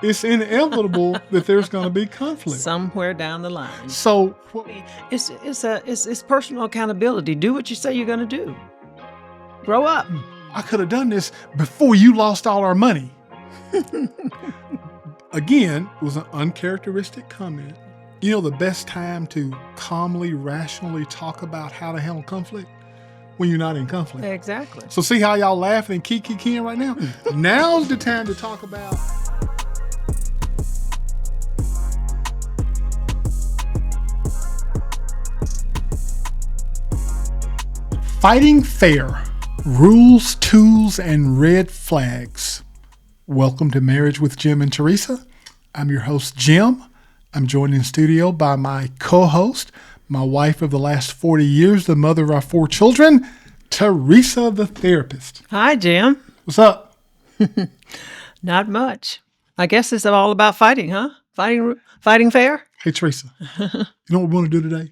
It's inevitable that there's going to be conflict. Somewhere down the line. So It's personal accountability. Do what you say you're going to do. Grow up. I could have done this before you lost all our money. Again, it was an uncharacteristic comment. You know the best time to calmly, rationally talk about how to handle conflict? When you're not in conflict. Exactly. So see how y'all laughing and kiki-keying right now? Now's the time to talk about fighting fair, rules, tools, and red flags. Welcome to Marriage with Jim and Teresa. I'm your host, Jim. I'm joined in studio by my co-host, my wife of the last 40 years, the mother of our 4 children, Teresa, the therapist. Hi, Jim. What's up? Not much. I guess it's all about fighting, huh? Fighting fair? Hey, Teresa, you know what we want to do today?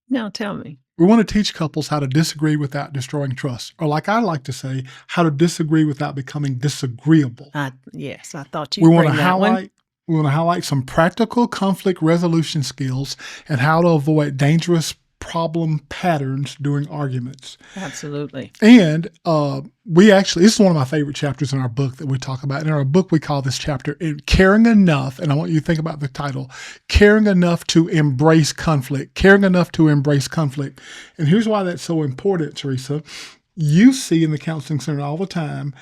No, tell me. We want to teach couples how to disagree without destroying trust. Or like I like to say, how to disagree without becoming disagreeable. Yes, I thought you'd bring that one. We want to highlight some practical conflict resolution skills and how to avoid dangerous problem patterns during arguments. Absolutely. And this is one of my favorite chapters in our book that we talk about. In our book, we call this chapter Caring Enough, and I want you to think about the title, Caring Enough to Embrace Conflict. Caring Enough to Embrace Conflict. And here's why that's so important, Teresa. You see in the counseling center all the time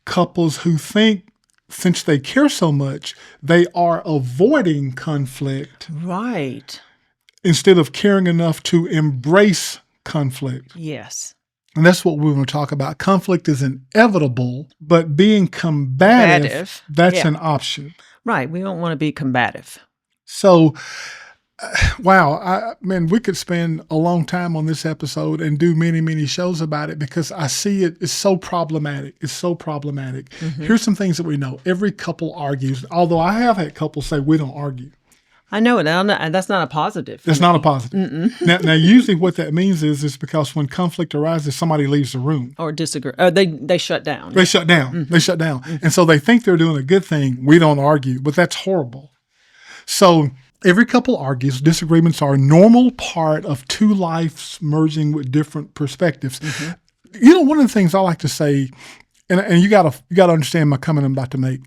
couples who think since they care so much, they are avoiding conflict. Right. Instead of caring enough to embrace conflict. Yes. And that's what we're going to talk about. Conflict is inevitable, but being combative, that's an option. Right. We don't want to be combative. So, wow, we could spend a long time on this episode and do many, many shows about it because I see it's so problematic. It's so problematic. Mm-hmm. Here's some things that we know. Every couple argues, although I have had couples say we don't argue. I know it, and that's not a positive. That's not a positive. Now, usually what that means is because when conflict arises, somebody leaves the room. Or disagree. They shut down. They shut down. Mm-hmm. They shut down. Mm-hmm. And so they think they're doing a good thing. We don't argue, but that's horrible. So every couple argues. Disagreements are a normal part of 2 lives merging with different perspectives. Mm-hmm. You know, one of the things I like to say, and you got to understand my comment I'm about to make.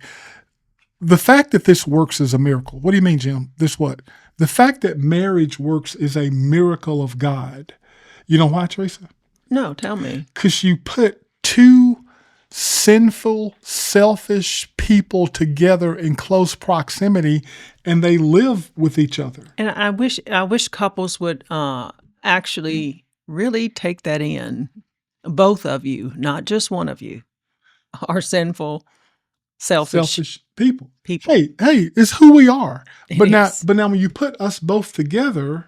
The fact that this works is a miracle. What do you mean, Jim? This what? The fact that marriage works is a miracle of God. You know why, Teresa? No, tell me. Because you put 2 sinful, selfish people together in close proximity, and they live with each other. And I wish couples would actually really take that in. Both of you, not just one of you, are sinful. Selfish people. Hey, it's who we are. But now when you put us both together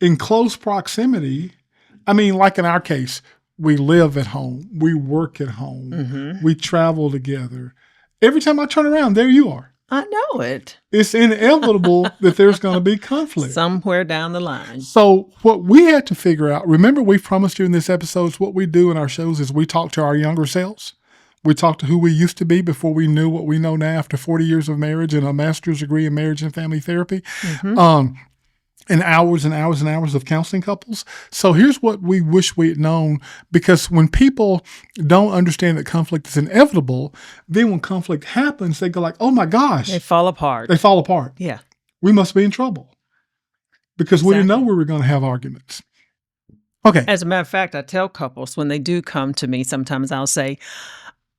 in close proximity, I mean, like in our case, we live at home, we work at home, mm-hmm. we travel together. Every time I turn around, there you are. I know it. It's inevitable that there's going to be conflict. Somewhere down the line. So what we had to figure out, remember we promised you in this episode, what we do in our shows is we talk to our younger selves. We talk to who we used to be before we knew what we know now after 40 years of marriage and a master's degree in marriage and family therapy, mm-hmm. And hours and hours and hours of counseling couples. So here's what we wish we had known, because when people don't understand that conflict is inevitable, then when conflict happens, they go like, oh my gosh. They fall apart. Yeah. We must be in trouble because we didn't know we were going to have arguments. Okay. As a matter of fact, I tell couples when they do come to me, sometimes I'll say,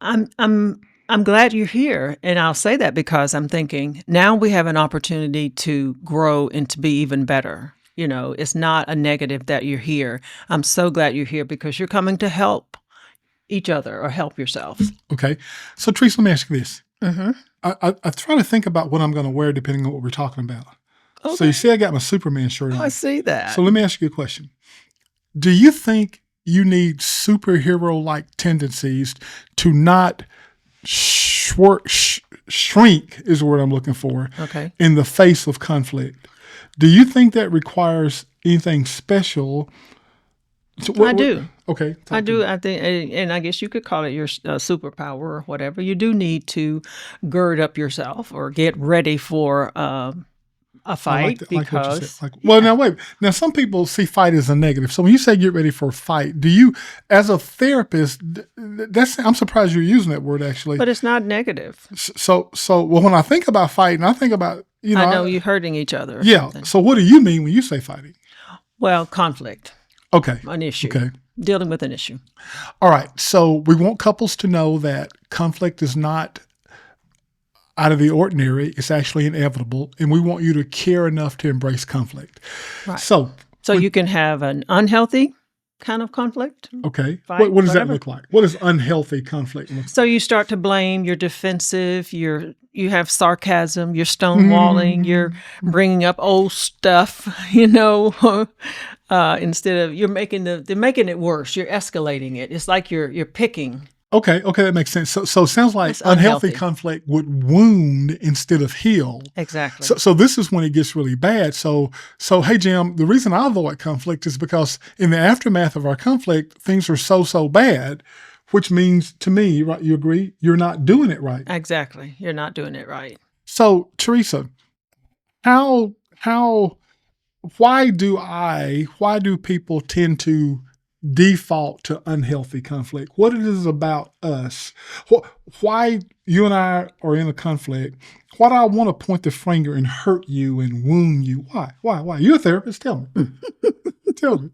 I'm glad you're here. And I'll say that because I'm thinking now we have an opportunity to grow and to be even better. You know, it's not a negative that you're here. I'm so glad you're here because you're coming to help each other or help yourself. Okay. So Teresa, let me ask you this. Mm-hmm. I try to think about what I'm going to wear depending on what we're talking about. Okay. So you see I got my Superman shirt on. I see that. So let me ask you a question. Do you think you need superhero-like tendencies to not shrink is the word I'm looking for, in the face of conflict? Do you think that requires anything special So I do. Okay. I do. I think, and I guess you could call it your superpower or whatever. You do need to gird up yourself or get ready for a I like fight that, like what you said. because, Well, now wait. Now some people see fight as a negative. So when you say get ready for a fight, do you, as a therapist, I'm surprised you're using that word actually. but it's not negative. So well, when I think about fighting, I think about I know you hurting each other or yeah. something. So what do you mean when you say fighting? Well, conflict, Okay. an issue, Okay. dealing with an issue. All right. So we want couples to know that conflict is not out of the ordinary. It's actually inevitable. And we want you to care enough to embrace conflict. Right. So You can have an unhealthy kind of conflict. okay. Fight, What does that whatever. look like? What does unhealthy conflict look like? So you start to blame, you're defensive, you have sarcasm, you're stonewalling, you're bringing up old stuff, instead of they're making it worse. You're escalating it. It's like you're picking. Okay, that makes sense. So it sounds like That's unhealthy unhealthy. conflict would wound instead of heal. Exactly. So this is when it gets really bad. So hey Jim, the reason I avoid conflict is because in the aftermath of our conflict, things are so bad, which means to me, right? You agree? You're not doing it right. Exactly. You're not doing it right. So Teresa, why do people tend to default to unhealthy conflict? What it is about us? Why you and I are in a conflict? Why do I want to point the finger and hurt you and wound you? Why? You're a therapist. Tell me. Tell me.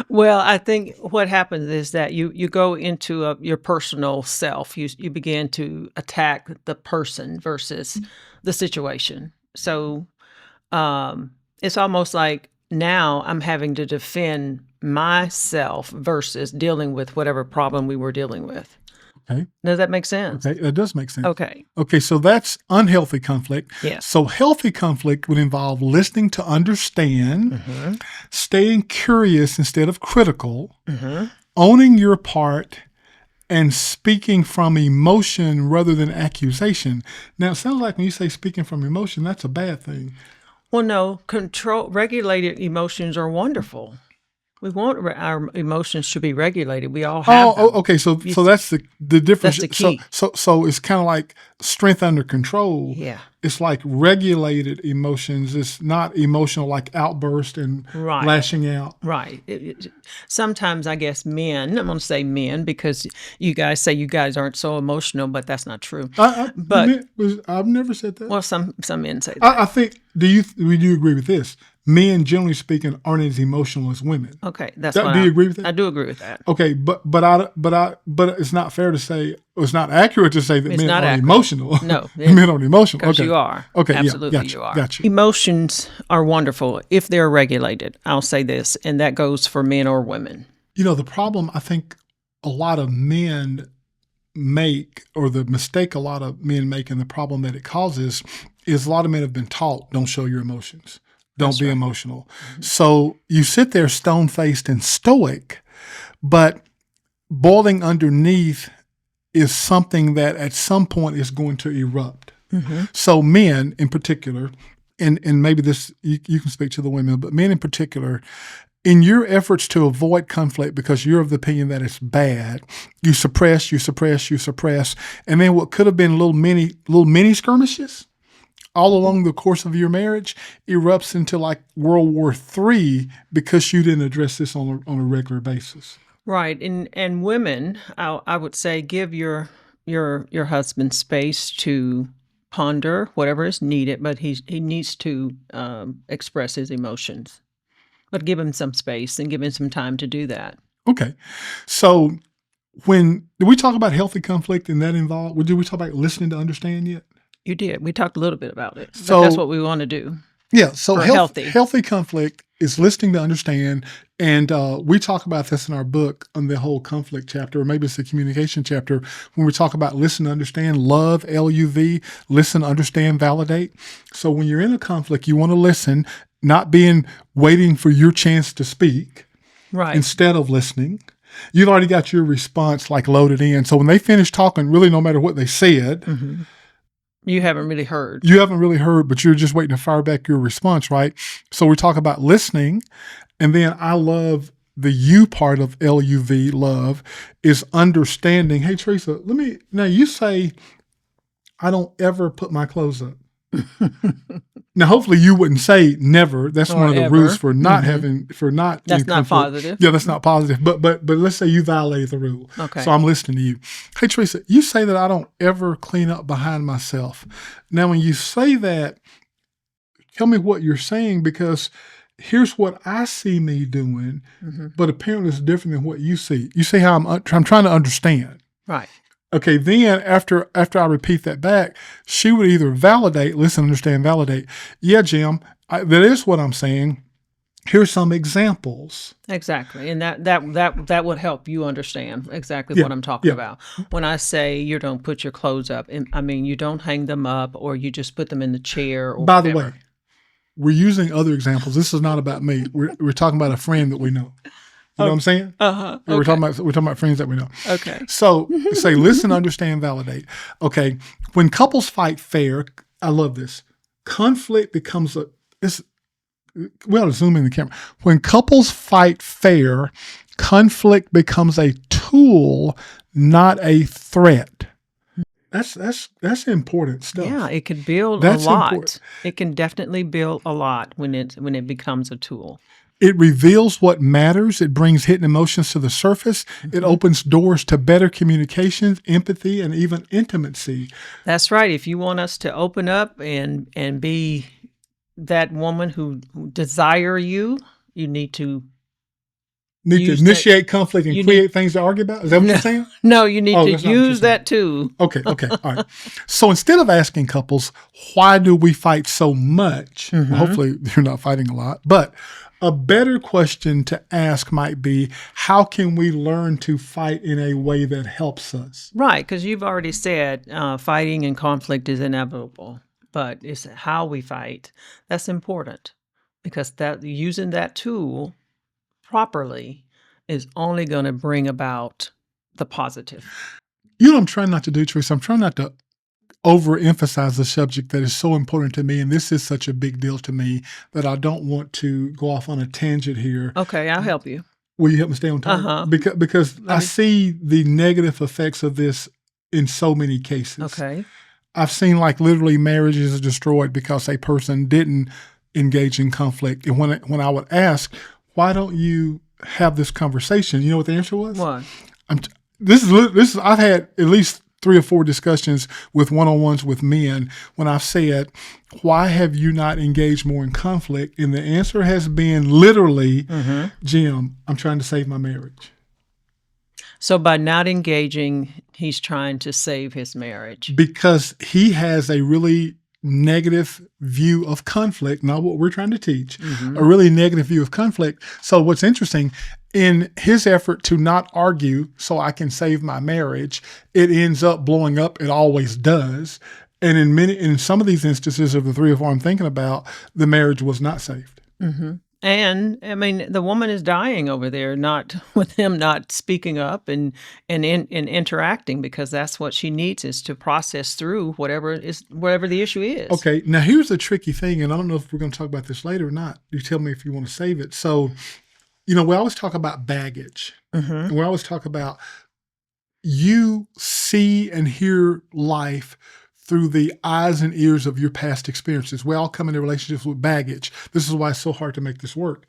Well, I think what happens is that you go into your personal self. You begin to attack the person versus the situation. So it's almost like now I'm having to defend myself versus dealing with whatever problem we were dealing with. Okay. Does that make sense? Okay, that does make sense. Okay. Okay, so that's unhealthy conflict. Yes. So healthy conflict would involve listening to understand, staying curious instead of critical, owning your part, and speaking from emotion rather than accusation. Now, it sounds like when you say speaking from emotion, that's a bad thing. Well, no, regulated emotions are wonderful. We want our emotions to be regulated. We all have them. Okay. So that's the difference. That's the key. So it's kind of like strength under control. Yeah. It's like regulated emotions. It's not emotional like outburst and Right. lashing out. Right. Sometimes I guess men, I'm going to say men because you guys say you guys aren't so emotional, but that's not true. I've never said that. Well, some men say that. I think, do you agree with this? Men, generally speaking, aren't as emotional as women. Okay, that's Do you agree with that? I do agree with that. Okay, but it's not fair to say, or it's not accurate to say that men not aren't accurate. emotional. No, men aren't emotional. Because Okay. you are. Okay, yeah, Absolutely gotcha, you are. gotcha. Emotions are wonderful if they're regulated. I'll say this, and that goes for men or women. The problem I think a lot of men make, or the mistake a lot of men make, and the problem that it causes is a lot of men have been taught, don't show your emotions. Don't be emotional. So you sit there stone-faced and stoic, but boiling underneath is something that at some point is going to erupt. So men in particular, and maybe this, you can speak to the women, but men in particular, in your efforts to avoid conflict because you're of the opinion that it's bad, you suppress, and then what could have been little mini skirmishes all along the course of your marriage erupts into like World War III because you didn't address this on a regular basis. Right. And women, I would say give your husband space to ponder whatever is needed, but he needs to express his emotions. But give him some space and give him some time to do that. Okay. So did we talk about healthy conflict and that involved? Did we talk about listening to understand yet? You did. We talked a little bit about it. So but that's what we want to do. Yeah. So healthy. Healthy conflict is listening to understand. And we talk about this in our book on the whole conflict chapter, or maybe it's the communication chapter, when we talk about listen, understand, love, LUV, listen, understand, validate. So when you're in a conflict, you want to listen, not waiting for your chance to speak. Right. Instead of listening. You've already got your response like loaded in. So when they finish talking, really no matter what they said, you haven't really heard. You haven't really heard, but you're just waiting to fire back your response, right? So we talk about listening, and then I love the U part of LUV, love, is understanding. Hey, Teresa, now you say, I don't ever put my clothes up. Now, hopefully you wouldn't say never. That's Or one of the ever. rules for not That's in not conflict. positive. Yeah, that's not positive. But let's say you violated the rule. Okay. So I'm listening to you. Hey, Teresa, you say that I don't ever clean up behind myself. Now, when you say that, tell me what you're saying, because here's what I see me doing, but apparently it's different than what you see. You see how I'm trying to understand. Right. Okay, then after I repeat that back, she would either validate, listen, understand, validate. Yeah, Jim, that is what I'm saying. Here's some examples. Exactly. And that would help you understand exactly what I'm talking about. When I say you don't put your clothes up, I mean, you don't hang them up, or you just put them in the chair or By the whatever. way, we're using other examples. This is not about me. We're talking about a friend that we know. You know what I'm saying? Uh-huh. We're talking about friends that we know. Okay. So say, listen, understand, validate. Okay. When couples fight fair, I love this. Conflict becomes we ought to zoom in the camera. When couples fight fair, conflict becomes a tool, not a threat. That's important stuff. Yeah, it could build That's a lot. important. It can definitely build a lot when it becomes a tool. It reveals what matters. It brings hidden emotions to the surface. It opens doors to better communications, empathy, and even intimacy. That's right. If you want us to open up and be that woman who desire you, you need to Initiate conflict and create things to argue about? Is that what you're saying? No, you need to that's not what you're use that too. Okay, all right. So instead of asking couples, why do we fight so much? Well, hopefully you're not fighting a lot, but a better question to ask might be, how can we learn to fight in a way that helps us? Right, because you've already said fighting and conflict is inevitable, but it's how we fight that's important, because that using that tool properly is only going to bring about the positive. You know what I'm trying not to do, Teresa? I'm trying not to overemphasize the subject that is so important to me, and this is such a big deal to me that I don't want to go off on a tangent here. Okay, I'll help you. Will you help me stay on target? Because I see the negative effects of this in so many cases. Okay. I've seen like literally marriages destroyed because a person didn't engage in conflict. And when I would ask, why don't you have this conversation? You know what the answer was? What? I've had at least 3 or 4 discussions with one-on-ones with men when I've said, why have you not engaged more in conflict? And the answer has been literally, Jim, I'm trying to save my marriage. So by not engaging, he's trying to save his marriage. Because he has a really negative view of conflict, not what we're trying to teach, a really negative view of conflict. So what's interesting, in his effort to not argue so I can save my marriage, it ends up blowing up. It always does. And in some of these instances of the 3 or 4 I'm thinking about, the marriage was not saved. And I mean, the woman is dying over there, not with him not speaking up and interacting, because that's what she needs, is to process through whatever the issue is. Okay, now here's the tricky thing, and I don't know if we're going to talk about this later or not. You tell me if you want to save it. So, we always talk about baggage. And we always talk about you see and hear life through the eyes and ears of your past experiences. We all come into relationships with baggage. This is why it's so hard to make this work.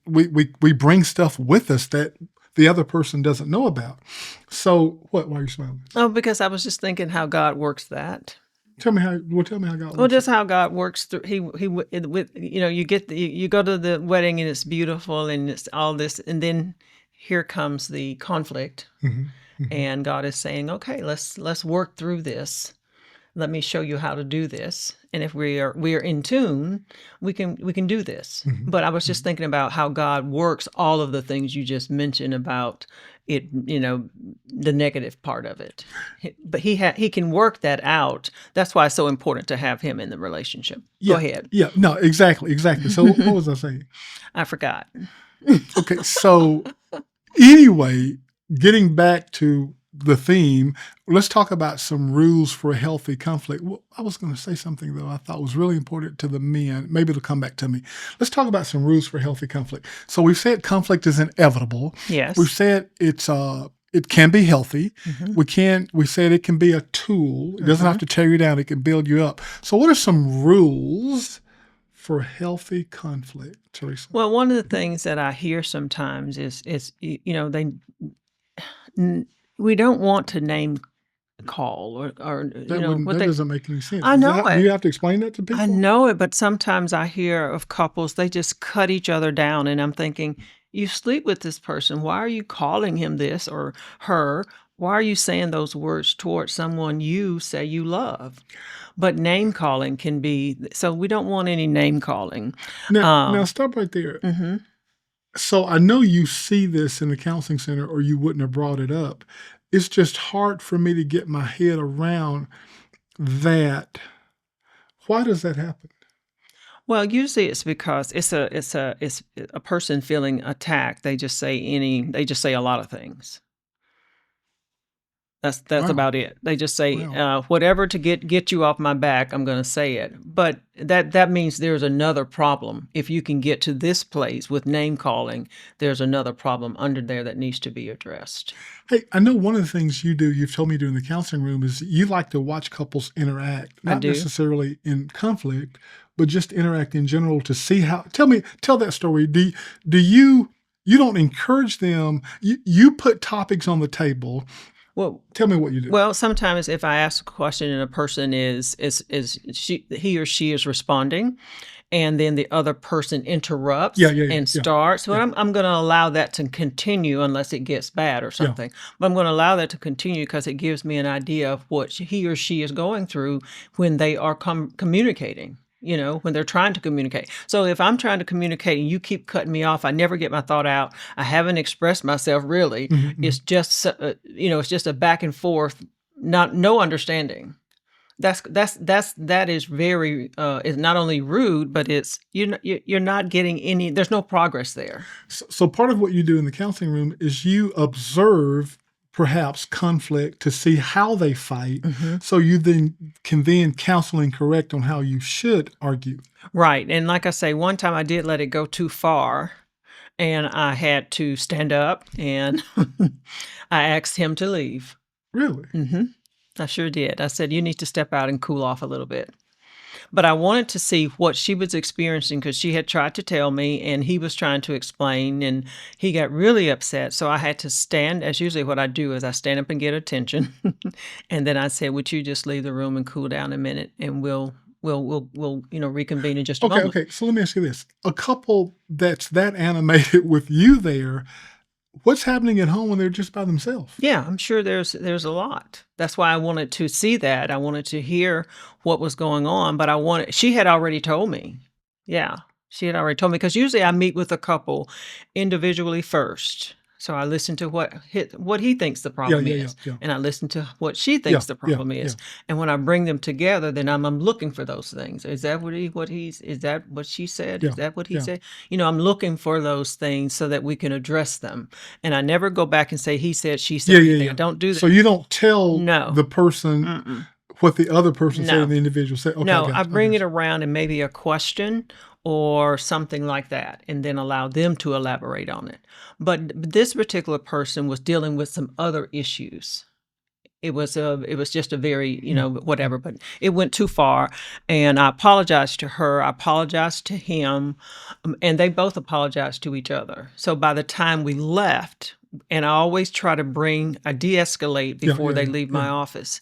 We bring stuff with us that the other person doesn't know about. So what? Why are you smiling? Oh, because I was just thinking how God works that. Tell me how God works. Well, just how God works through. You go to the wedding and it's beautiful and it's all this, and then here comes the conflict, and God is saying, "Okay, let's work through this. Let me show you how to do this. And if we are in tune, we can do this." But I was just thinking about how God works all of the things you just mentioned about it, the negative part of it. But he can work that out. That's why it's so important to have him in the relationship. Go ahead. Yeah, no, exactly. So what was I saying? I forgot. Okay, so anyway, getting back to the theme, let's talk about some rules for a healthy conflict. Well, I was going to say something, though, I thought was really important to the men. Maybe it'll come back to me. Let's talk about some rules for healthy conflict. So we've said conflict is inevitable. Yes. We've said it can be healthy. Mm-hmm. We said it can be a tool. It doesn't have to tear you down. It can build you up. So what are some rules for healthy conflict, Teresa? Well, one of the things that I hear sometimes is we don't want to name call or That doesn't make any sense. I know Do it. you have to explain that to people? I know it, but sometimes I hear of couples, they just cut each other down, and I'm thinking, you sleep with this person. Why are you calling him this or her? Why are you saying those words towards someone you say you love? But name calling can be, so we don't want any name calling. Now stop right there. Mm-hmm. So I know you see this in the counseling center, or you wouldn't have brought it up. It's just hard for me to get my head around that. Why does that happen? Well, usually it's because it's a person feeling attacked. They just say a lot of things. That's Wow. about it. They just say, Wow. whatever to get you off my back, I'm gonna say it. But that means there's another problem. If you can get to this place with name calling, there's another problem under there that needs to be addressed. Hey, I know one of the things you do, you've told me to do in the counseling room, is you like to watch couples interact, I not do. necessarily in conflict, but just interact in general to see how. Tell that story. Do you don't encourage them? You put topics on the table. Well, Tell me what you do. Well, sometimes if I ask a question and a person he or she is responding, and then the other person interrupts and starts, well, I'm going to allow that to continue unless it gets bad or something. But I'm going to allow that to continue because it gives me an idea of what he or she is going through when they are communicating. When they're trying to communicate. So if I'm trying to communicate and you keep cutting me off, I never get my thought out. I haven't expressed myself really. It's just, it's just a back and forth, no understanding. That is very, is not only rude, but it's, you're not getting any, there's no progress there. So part of what you do in the counseling room is you observe perhaps conflict to see how they fight, so you can counsel and correct on how you should argue. Right. And like I say, one time I did let it go too far, and I had to stand up, and I asked him to leave. Really? I sure did. I said, you need to step out and cool off a little bit. But I wanted to see what she was experiencing because she had tried to tell me and he was trying to explain, and he got really upset. So I had to stand. As usually what I do is I stand up and get attention. And then I said, would you just leave the room and cool down a minute, and we'll reconvene in just a moment. Okay. So let me ask you this. A couple that's that animated with you there, what's happening at home when they're just by themselves? Yeah, I'm sure there's a lot. That's why I wanted to see that. I wanted to hear what was going on, but she had already told me. Yeah, she had already told me, because usually I meet with a couple individually first. So I listen to what he thinks the problem is, and I listen to what she thinks the problem is. And when I bring them together, then I'm looking for those things. Is that is that what she said? Is that what he said? I'm looking for those things so that we can address them. And I never go back and say he said, she said. I don't do that. So you don't tell the person what the other person said and the individual said. Okay, no, I bring it around and maybe a question or something like that, and then allow them to elaborate on it. But this particular person was dealing with some other issues. It was just a very, whatever, but it went too far. And I apologized to her. I apologized to him, and they both apologized to each other. So by the time we left, and I always try to de-escalate before they leave my office.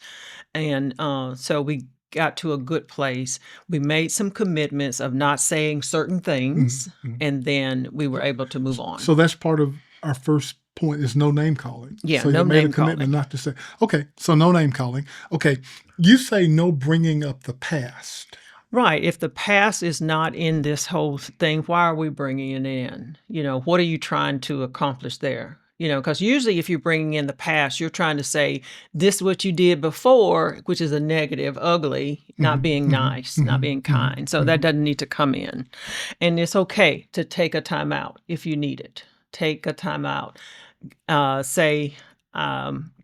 And so we got to a good place. We made some commitments of not saying certain things, and then we were able to move on. So that's part of our first point, is no name calling. Yeah, so no you made name a commitment calling. not to say. Okay, so no name calling. Okay, you say no bringing up the past. Right. If the past is not in this whole thing, why are we bringing it in? What are you trying to accomplish there? Because usually if you're bringing in the past, you're trying to say this is what you did before, which is a negative, ugly, not being nice, not being kind. So that doesn't need to come in. And it's okay to take a time out if you need it. Take a time out. Say,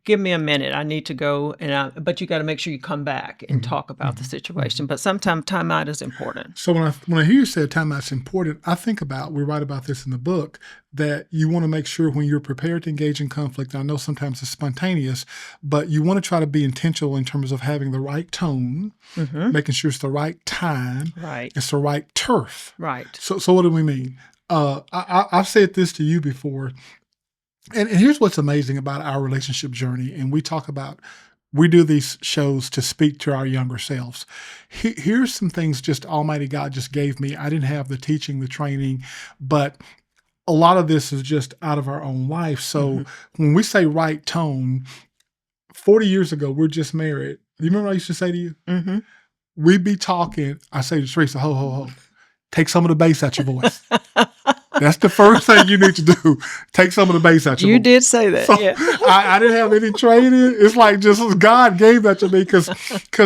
give me a minute. I need to go, but you got to make sure you come back and talk about the situation. But sometimes timeout is important. So when I hear you say timeout's important, I think about, we write about this in the book, that you want to make sure when you're prepared to engage in conflict, I know sometimes it's spontaneous, but you want to try to be intentional in terms of having the right tone, making sure it's the right time, Right. it's the right turf. Right. So what do we mean? I've said this to you before, and here's what's amazing about our relationship journey, and we do these shows to speak to our younger selves. Here's some things just Almighty God just gave me. I didn't have the teaching, the training, but a lot of this is just out of our own life. So when we say right tone, 40 years ago, we're just married. You remember what I used to say to you? Mm-hmm. We'd be talking. I say to Teresa, ho, ho, ho, take some of the bass out your voice. That's the first thing you need to do. Take some of the bass out your voice. You did say that. So Yeah. I didn't have any training. It's like just God gave that to me because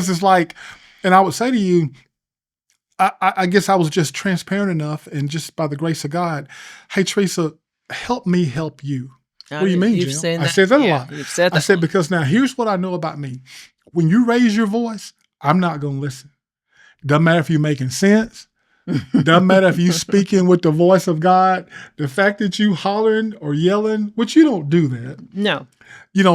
it's like, and I would say to you, I guess I was just transparent enough, and just by the grace of God, hey, Teresa, help me help you. What do you mean, You've Jim? said I that. said that a Yeah, lot. you've said that. I said, because now here's what I know about me. When you raise your voice, I'm not going to listen. Doesn't matter if you're making sense. Doesn't matter if you speaking with the voice of God. The fact that you hollering or yelling, which you don't do that. No.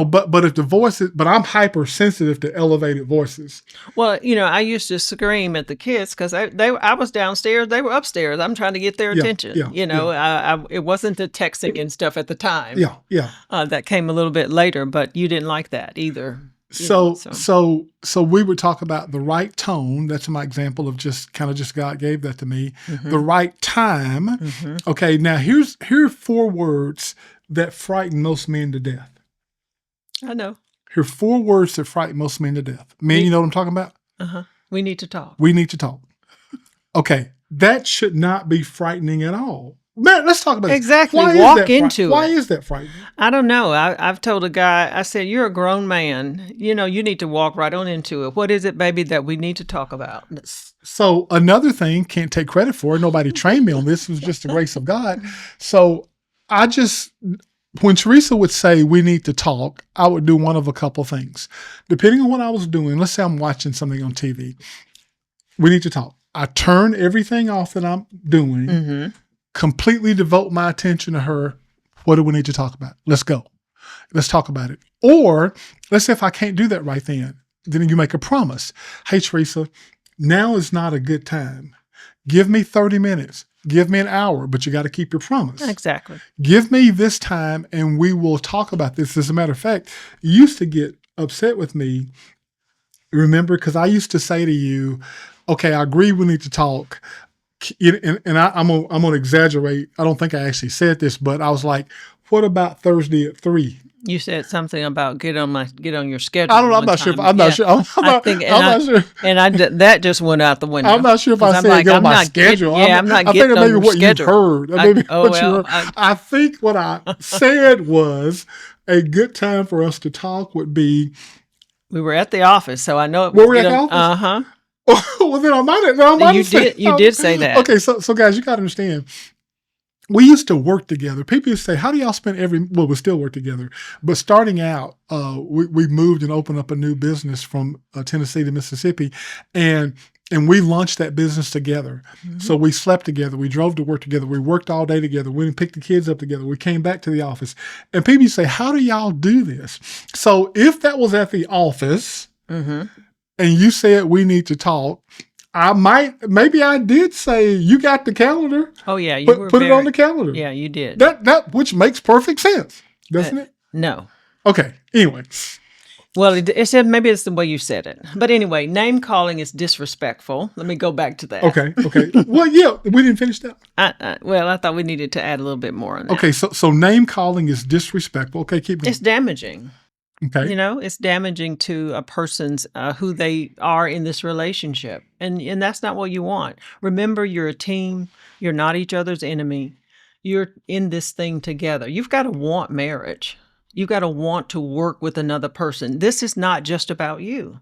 But if the voice is, but I'm hypersensitive to elevated voices. Well, I used to scream at the kids because I was downstairs, they were upstairs. I'm trying to get their attention. It wasn't the texting and stuff at the time. Yeah. That came a little bit later, but you didn't like that either. So we would talk about the right tone. That's my example of just God gave that to me. The right time. Okay, now here are 4 words that frighten most men to death. I know. Here are 4 words that frighten most men to death. Men, you know what I'm talking about? We need to talk. We need to talk. Okay, that should not be frightening at all. Man, let's talk about this. Exactly. Why Walk into it. Why is that frightening? I don't know. I've told a guy, I said, you're a grown man. You need to walk right on into it. What is it, baby, that we need to talk about? So another thing, can't take credit for it. Nobody trained me on this. It was just the grace of God. So when Teresa would say we need to talk, I would do one of a couple things. Depending on what I was doing, let's say I'm watching something on TV. We need to talk. I turn everything off that I'm doing, completely devote my attention to her. What do we need to talk about? Let's go. Let's talk about it. Or let's say if I can't do that right then you make a promise. Hey, Teresa, now is not a good time. Give me 30 minutes. Give me an hour, but you got to keep your promise. Exactly. Give me this time and we will talk about this. As a matter of fact, you used to get upset with me, remember, because I used to say to you, okay, I agree we need to talk. And I'm gonna exaggerate. I don't think I actually said this, but I was like, "What about Thursday at 3?" You said something about get on your schedule. I don't know. I'm not sure. I'm not sure. I'm not sure. And that just went out the window. I'm not sure if I said get on my schedule. I'm not getting on your schedule. I think maybe what you heard. I think what I said was a good time for us to talk would be. We were at the office, so I know it was. Were we at the office? Well, then I might have. You did say that. Okay, so guys, you got to understand. We used to work together. People used to say, how do y'all spend well, we still work together. But starting out, we moved and opened up a new business from Tennessee to Mississippi. And we launched that business together. So we slept together. We drove to work together. We worked all day together. We went and picked the kids up together. We came back to the office. And people used to say, how do y'all do this? So if that was at the office and you said we need to talk, maybe I did say, you got the calendar. Oh yeah, put it on the calendar. Yeah, you did. That which makes perfect sense, doesn't it? No. Okay. Anyway. Well, it said maybe it's the way you said it. But anyway, name calling is disrespectful. Let me go back to that. Okay. Well, yeah, we didn't finish that. I thought we needed to add a little bit more on that. Okay, so name calling is disrespectful. Okay, keep going. It's damaging. Okay. It's damaging to a person's who they are in this relationship. And that's not what you want. Remember, you're a team. You're not each other's enemy. You're in this thing together. You've got to want marriage. You've got to want to work with another person. This is not just about you.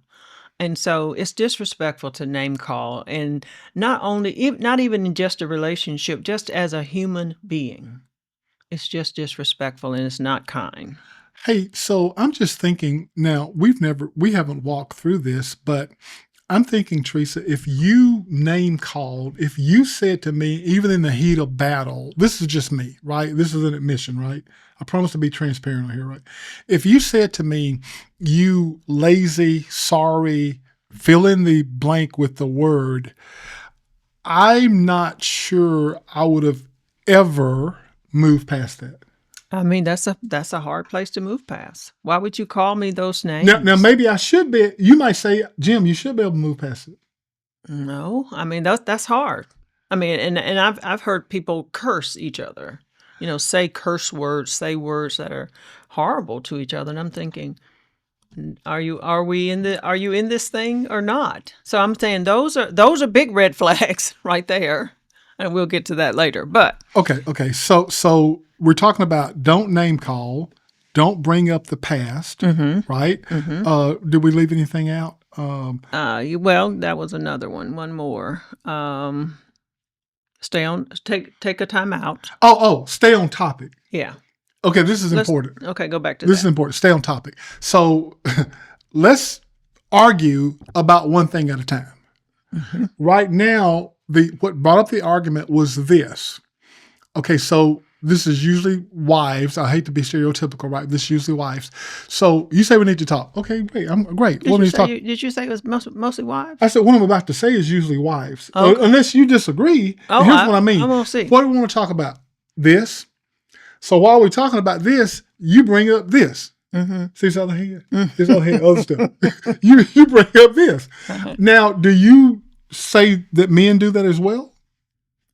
And so it's disrespectful to name call, and not even in just a relationship, just as a human being. It's just disrespectful and it's not kind. Hey, so I'm just thinking now, we haven't walked through this, but I'm thinking, Teresa, if you name called, if you said to me, even in the heat of battle, this is just me, right? This is an admission, right? I promise to be transparent on here, right? If you said to me, you lazy, sorry, fill in the blank with the word, I'm not sure I would have ever moved past that. I mean, that's a hard place to move past. Why would you call me those names? Now maybe I should be. You might say, Jim, you should be able to move past it. No, I mean that's hard. I mean, and I've heard people curse each other. Say curse words, say words that are horrible to each other, and I'm thinking, are you in this thing or not? So I'm saying those are big red flags right there, and we'll get to that later. But Okay. So we're talking about don't name call, don't bring up the past, right? Did we leave anything out? well, that was another one. One more. Take a time out. Stay on topic. Yeah. Okay, this is important. Okay, go back to This is important. Stay on topic. So let's argue about one thing at a time. Right now, what brought up the argument was this. Okay, so this is usually wives. I hate to be stereotypical, right? This is usually wives. So you say we need to talk. Okay, great. I'm great. Did you say it was mostly wives? I said what I'm about to say is usually wives. Okay. Unless you disagree. Oh, Here's what I mean. I'm gonna see. What do we want to talk about? This. So while we're talking about this, you bring up this. See this other hand? This other hand, other stuff. you bring up this. Now, do you say that men do that as well?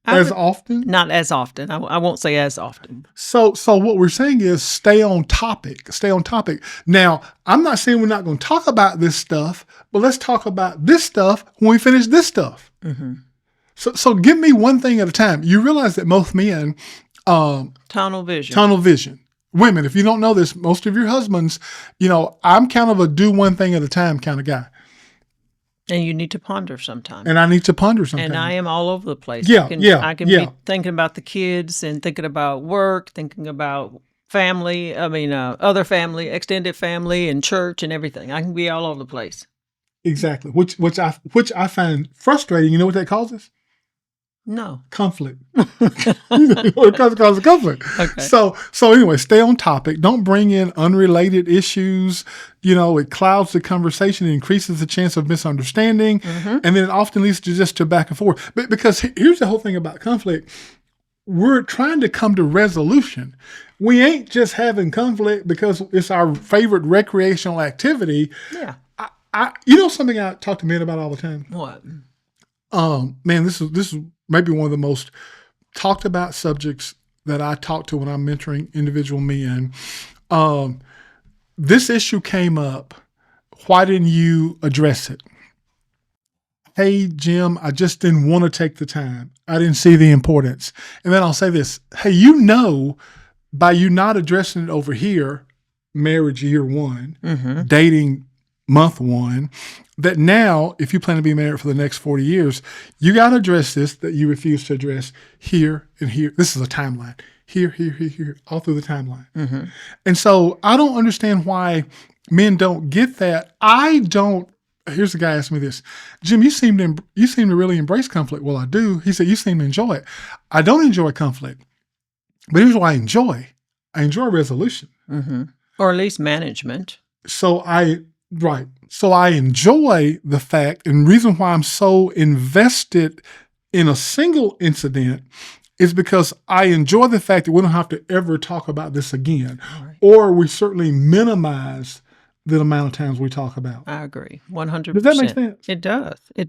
As often? Not as often. I won't say as often. So what we're saying is stay on topic. Stay on topic. Now, I'm not saying we're not going to talk about this stuff, but let's talk about this stuff when we finish this stuff. So give me one thing at a time. You realize that most men tunnel vision. Tunnel vision. Women, if you don't know this, most of your husbands, I'm kind of a do one thing at a time kind of guy. And you need to ponder sometimes. And I need to ponder sometimes. And I am all over the place. Yeah, I can be thinking about the kids and thinking about work, thinking about family, other family, extended family and church and everything. I can be all over the place. Exactly. Which I find frustrating. You know what that causes? No. Conflict. It causes conflict. Okay. So anyway, stay on topic. Don't bring in unrelated issues. It clouds the conversation, it increases the chance of misunderstanding, and then it often leads to back and forth. But because here's the whole thing about conflict. We're trying to come to resolution. We ain't just having conflict because it's our favorite recreational activity. Yeah. Something I talk to men about all the time? What? Man, this is maybe one of the most talked about subjects that I talk to when I'm mentoring individual men. This issue came up. Why didn't you address it? Hey, Jim, I just didn't want to take the time. I didn't see the importance. And then I'll say this. Hey, by you not addressing it over here, marriage year one, dating month one, that now, if you plan to be married for the next 40 years, you got to address this that you refuse to address here and here. This is a timeline. Here, all through the timeline. And so I don't understand why men don't get that. Here's the guy asked me this. Jim, you seem to really embrace conflict. Well, I do. He said, you seem to enjoy it. I don't enjoy conflict. But here's what I enjoy. I enjoy resolution. Or at least management. So I enjoy the fact, and reason why I'm so invested in a single incident is because I enjoy the fact that we don't have to ever talk about this again, or we certainly minimize the amount of times we talk about. I agree, 100%. Does that make sense? It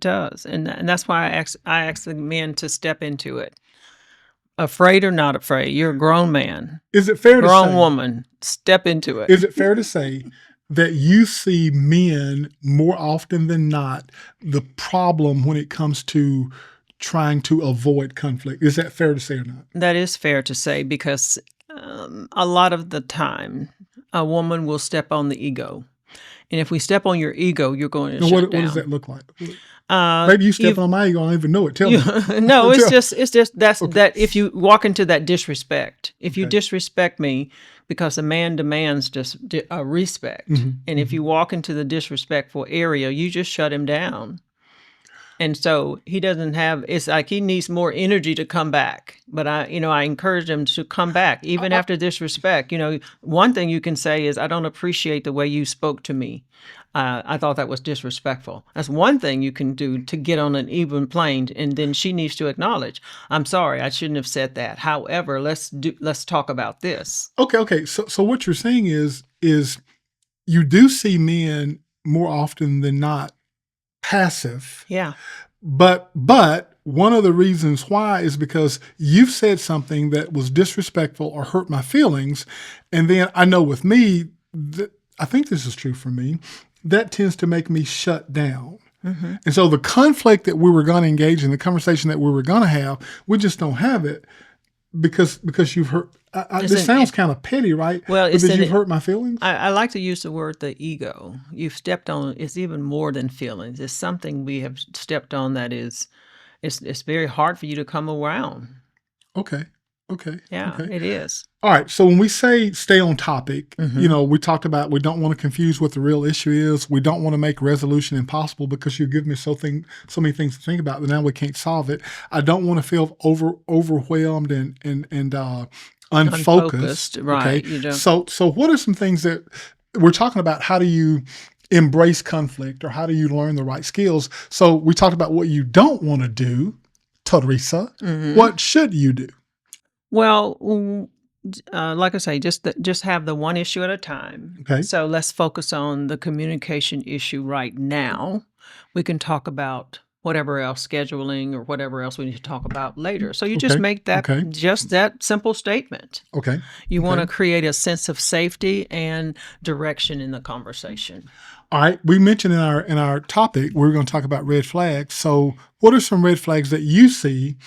does, and that's why I ask the men to step into it. Afraid or not afraid, you're a grown man. Is it fair to say? Grown woman, step into it. Is it fair to say that you see men more often than not the problem when it comes to trying to avoid conflict? Is that fair to say or not? That is fair to say because a lot of the time a woman will step on the ego. And if we step on your ego, you're going to And shut what down. does that look like? Maybe you stepping on my ego. I don't even know it. Tell me. No, it's Tell- just that if you walk into that disrespect, if you Okay. disrespect me, because a man demands just respect, and if you walk into the disrespectful area, you just shut him down. And so he doesn't have, it's like he needs more energy to come back. But I encourage him to come back, even after disrespect. One thing you can say is, I don't appreciate the way you spoke to me. I thought that was disrespectful. That's one thing you can do to get on an even plane. And then she needs to acknowledge, I'm sorry, I shouldn't have said that. However, let's talk about this. Okay. So what you're saying is you do see men more often than not passive. Yeah. But one of the reasons why is because you've said something that was disrespectful or hurt my feelings. And then I know with me, I think this is true for me, that tends to make me shut down. And so the conflict that we were going to engage in, the conversation that we were going to have, we just don't have it because you've hurt. This sounds kind of petty, right? Well, because you've hurt my feelings. I like to use the word the ego. You've stepped on. It's even more than feelings. It's something we have stepped on that is. It's very hard for you to come around. Okay. Yeah, Okay. it is. All right. So when we say stay on topic, we talked about we don't want to confuse what the real issue is. We don't want to make resolution impossible because you give me so many things to think about that now we can't solve it. I don't want to feel overwhelmed and unfocused. Right. Okay. So what are some things that we're talking about? How do you embrace conflict, or how do you learn the right skills? So we talked about what you don't want to do, Teresa. What should you do? Well, like I say, just have the one issue at a time. Okay. So let's focus on the communication issue right now. We can talk about whatever else, scheduling or whatever else we need to talk about later. So you just make that just that simple statement. Okay. You want to create a sense of safety and direction in the conversation. All right. We mentioned in our topic we're going to talk about red flags. So what are some red flags that you see?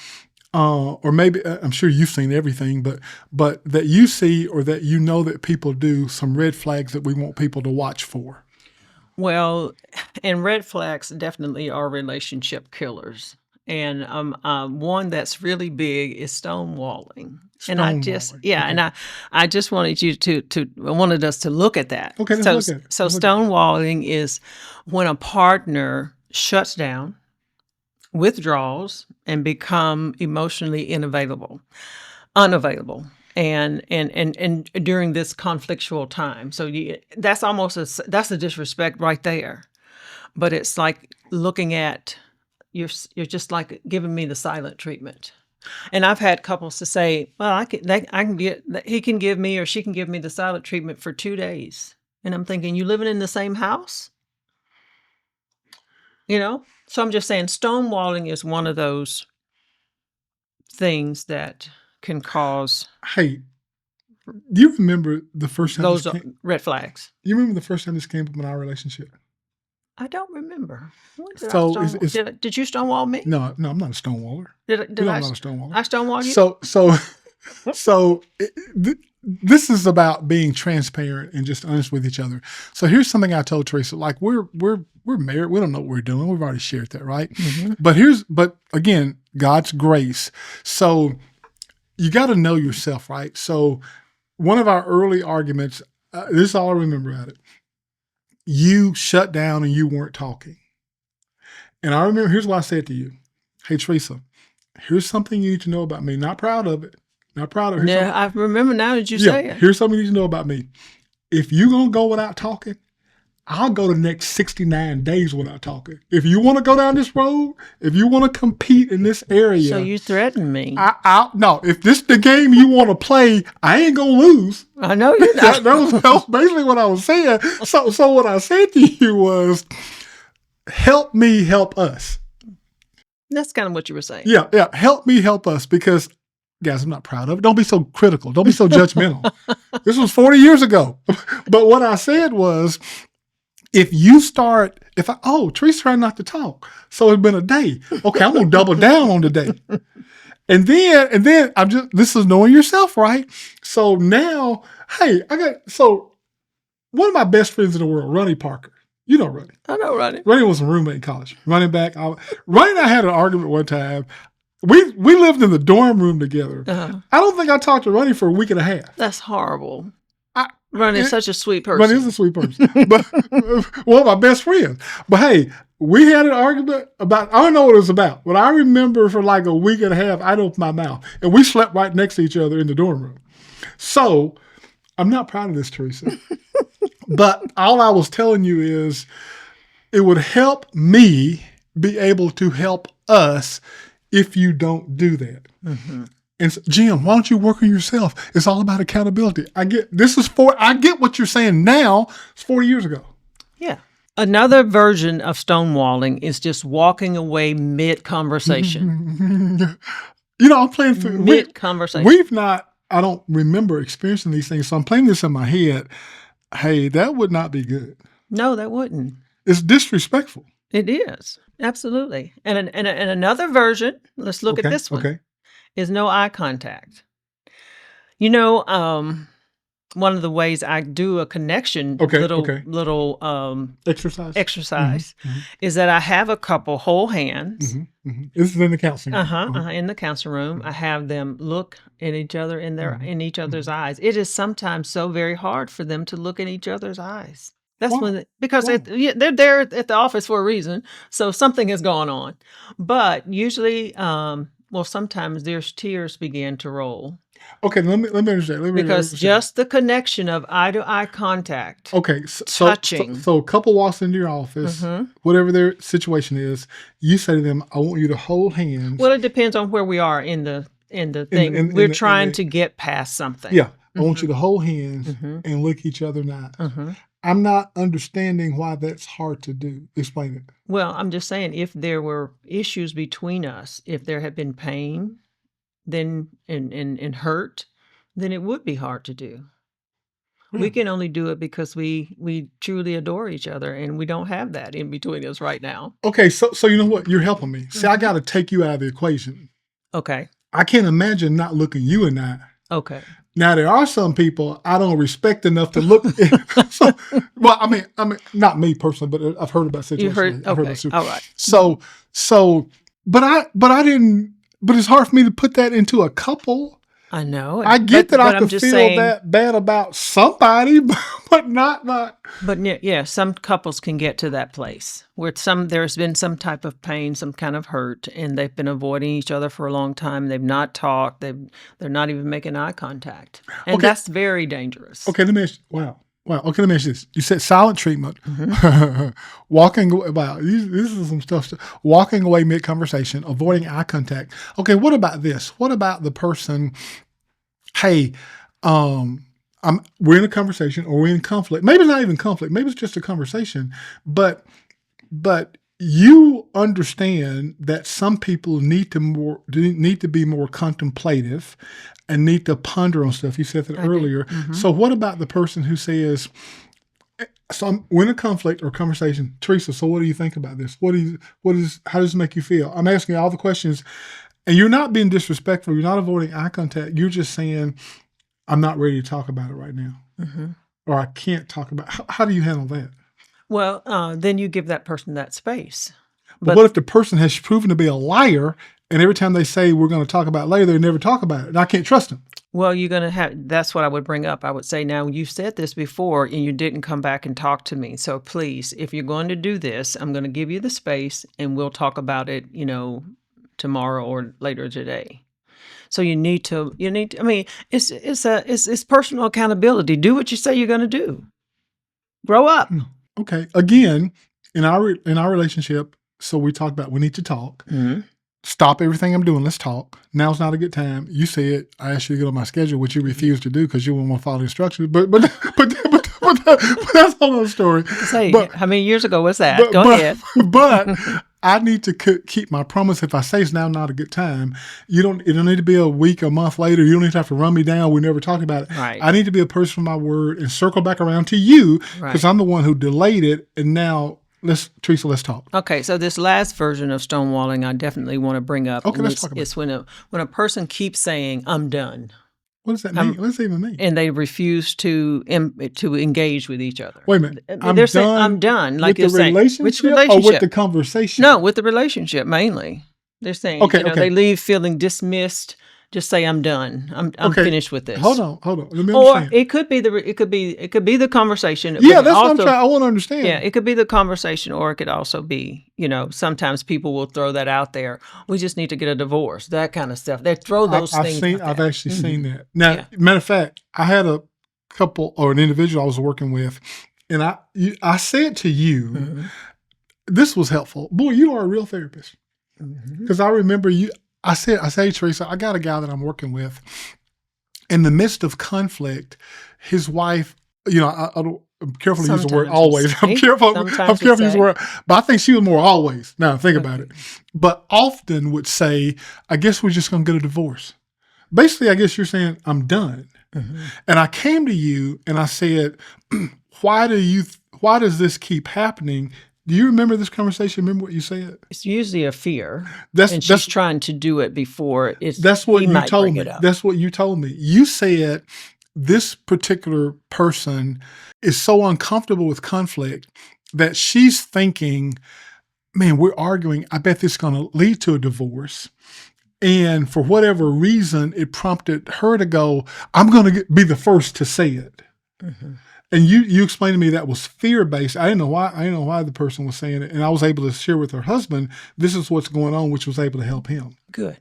Or maybe I'm sure you've seen everything, but that you see or that you know that people do, some red flags that we want people to watch for. Well, and red flags definitely are relationship killers. And one that's really big is stonewalling. And I just, and I just wanted you I wanted us to look at that. Okay, let's look at it. So stonewalling is when a partner shuts down, withdraws, and become emotionally unavailable. And during this conflictual time. So that's almost that's a disrespect right there. But it's like looking at, you're just like giving me the silent treatment. And I've had couples to say, well, he can give me or she can give me the silent treatment for 2 days. And I'm thinking, you living in the same house? So I'm just saying stonewalling is one of those things that can cause. Hey, do you remember the first time those red flags? You remember the first time this came up in our relationship? I don't remember. When did did you stonewall me? No, I'm not a stonewaller. I'm not a stonewaller. I stonewall you? So this is about being transparent and just honest with each other. So here's something I told Teresa. Like we're married. We don't know what we're doing. We've already shared that, right? But again, God's grace. So you got to know yourself, right? So one of our early arguments, this is all I remember about it. You shut down and you weren't talking. And I remember, here's what I said to you. Hey, Teresa, here's something you need to know about me. Not proud of it. Not proud of it. Yeah, I remember now that you say it. Here's something you need to know about me. If you're going to go without talking, I'll go the next 69 days without talking. If you want to go down this road, if you want to compete in this area. So you threaten me. No, if this the game you want to play, I ain't going to lose. I know you're not. that was basically what I was saying. So what I said to you was, help me help us. That's kind of what you were saying. Yeah. Help me help us because, guys, I'm not proud of it. Don't be so critical. Don't be so judgmental. This was 40 years ago. But what I said was, Teresa's trying not to talk. So it's been a day. Okay, I'm going to double down on the day. And then this is knowing yourself, right? So now, hey, one of my best friends in the world, Ronnie Parker. You know Ronnie. I know, Ronnie. Ronnie was a roommate in college. Ronnie and I had an argument one time. We lived in the dorm room together. Uh-huh. I don't think I talked to Ronnie for a week and a half. That's horrible. Ronnie is such a sweet person. Ronnie is a sweet person. But well, my best friend. But hey, we had an argument about, I don't know what it was about, but I remember for like a week and a half, I'd open my mouth. And we slept right next to each other in the dorm room. So I'm not proud of this, Teresa. But all I was telling you is it would help me be able to help us if you don't do that. Mm-hmm. And so, Jim, why don't you work on yourself? It's all about accountability. I get what you're saying now. It's 40 years ago. Yeah. Another version of stonewalling is just walking away mid-conversation. I'm playing through mid-conversation. I don't remember experiencing these things, so I'm playing this in my head. Hey, that would not be good. No, that wouldn't. It's disrespectful. It is. Absolutely. And another version, let's look at this one. Okay. Is no eye contact. One of the ways I do a connection little exercise mm-hmm. is that I have a couple hold hands. Mm-hmm. Mm-hmm. This is in the counseling room. In the counseling room. I have them look at each other in each other's eyes. It is sometimes so very hard for them to look in each other's eyes. That's because they're there at the office for a reason. So something has gone on. But usually, sometimes there's tears begin to roll. Okay, let me understand. Because just the connection of eye-to-eye contact. Okay, touching. So a couple walks into your office, mm-hmm. whatever their situation is, you say to them, "I want you to hold hands." Well, it depends on where we are in the thing. We're trying to get past something. Yeah, mm-hmm. I want you to hold hands mm-hmm. and look each other in the eye. Mm-hmm. I'm not understanding why that's hard to do. Explain it. Well, I'm just saying if there were issues between us, if there had been pain, then and hurt, then it would be hard to do. Yeah. We can only do it because we truly adore each other, and we don't have that in between us right now. Okay, so you know what? You're helping me. See, I got to take you out of the equation. Okay. I can't imagine not looking you in the eye. Okay. Now there are some people I don't respect enough to look. I mean, not me personally, but I've heard about situations. You heard? Okay. All right. But I didn't. But it's hard for me to put that into a couple. I know. I get that I could feel that bad about somebody, but not. But yeah, some couples can get to that place where there's been some type of pain, some kind of hurt, and they've been avoiding each other for a long time. They've not talked. They're not even making eye contact, and that's very dangerous. Okay, let me ask you. Wow. Okay, let me ask you this. You said silent treatment, mm-hmm. walking away. Wow, this is some stuff. Walking away mid-conversation, avoiding eye contact. Okay, what about this? What about the person, hey, we're in a conversation or we're in conflict. Maybe it's not even conflict. Maybe it's just a conversation. But you understand that some people need to be more contemplative and need to ponder on stuff. You said that earlier. Mm-hmm. So what about the person who says, so we're in a conflict or conversation, Teresa, so what do you think about this? How does it make you feel? I'm asking you all the questions, and you're not being disrespectful. You're not avoiding eye contact. You're just saying, I'm not ready to talk about it right now. Mm-hmm. Or I can't talk about it. How do you handle that? Well, then you give that person that space. But what if the person has proven to be a liar, and every time they say we're going to talk about it later, they never talk about it, and I can't trust them? Well, that's what I would bring up. I would say, now, you said this before, and you didn't come back and talk to me. So please, if you're going to do this, I'm going to give you the space, and we'll talk about it, tomorrow or later today. So you need to, I mean, it's personal accountability. Do what you say you're going to do. Grow up. Okay. Again, in our relationship, so we talked about we need to talk. Mm-hmm. Stop everything I'm doing. Let's talk. Now's not a good time. You said I asked you to get on my schedule, which you refused to do because you wouldn't want to follow instructions. But that's another story. Say, how many years ago was that? Go ahead. But I need to keep my promise. If I say it's now not a good time, it don't need to be a week, a month later. You don't need to have to run me down. We never talked about it. Right. I need to be a person of my word and circle back around to you because I'm the one who delayed it. And now, Teresa, let's talk. Okay, so this last version of stonewalling, I definitely want to bring up. Okay, let's talk about it. It's when a person keeps saying, "I'm done." What does that mean? What does that even mean? And they refuse to engage with each other. Wait a minute. They're saying, I'm done. Like with the saying, relationship, which or with the conversation? No, with the relationship mainly. They're saying, they leave feeling dismissed. Just say, I'm done. I'm finished with this. Hold on. Let me or understand. it could be the conversation. Yeah, that's what I'm trying. I want to understand. Yeah, it could be the conversation, or it could also be, sometimes people will throw that out there. We just need to get a divorce. That kind of stuff. They throw those things. I've actually seen that. Now, matter of fact, I had a couple or an individual I was working with, and I said to you, this was helpful. Boy, you are a real therapist. Because I remember you. I said, Teresa, I got a guy that I'm working with. In the midst of conflict, his wife, I'm careful to use the word always. I'm careful to use the word, but I think she was more always. Now think about it. But often would say, I guess we're just going to get a divorce. Basically, I guess you're saying, I'm done. And I came to you and I said, why does this keep happening? Do you remember this conversation? Remember what you said? It's usually a fear, and she's trying to do it before it's. That's what you told me. That's what you told me. You said this particular person is so uncomfortable with conflict that she's thinking, man, we're arguing. I bet this is going to lead to a divorce. And for whatever reason, it prompted her to go, I'm going to be the first to say it. And you explained to me that was fear-based. I didn't know why the person was saying it. And I was able to share with her husband, this is what's going on, which was able to help him. Good.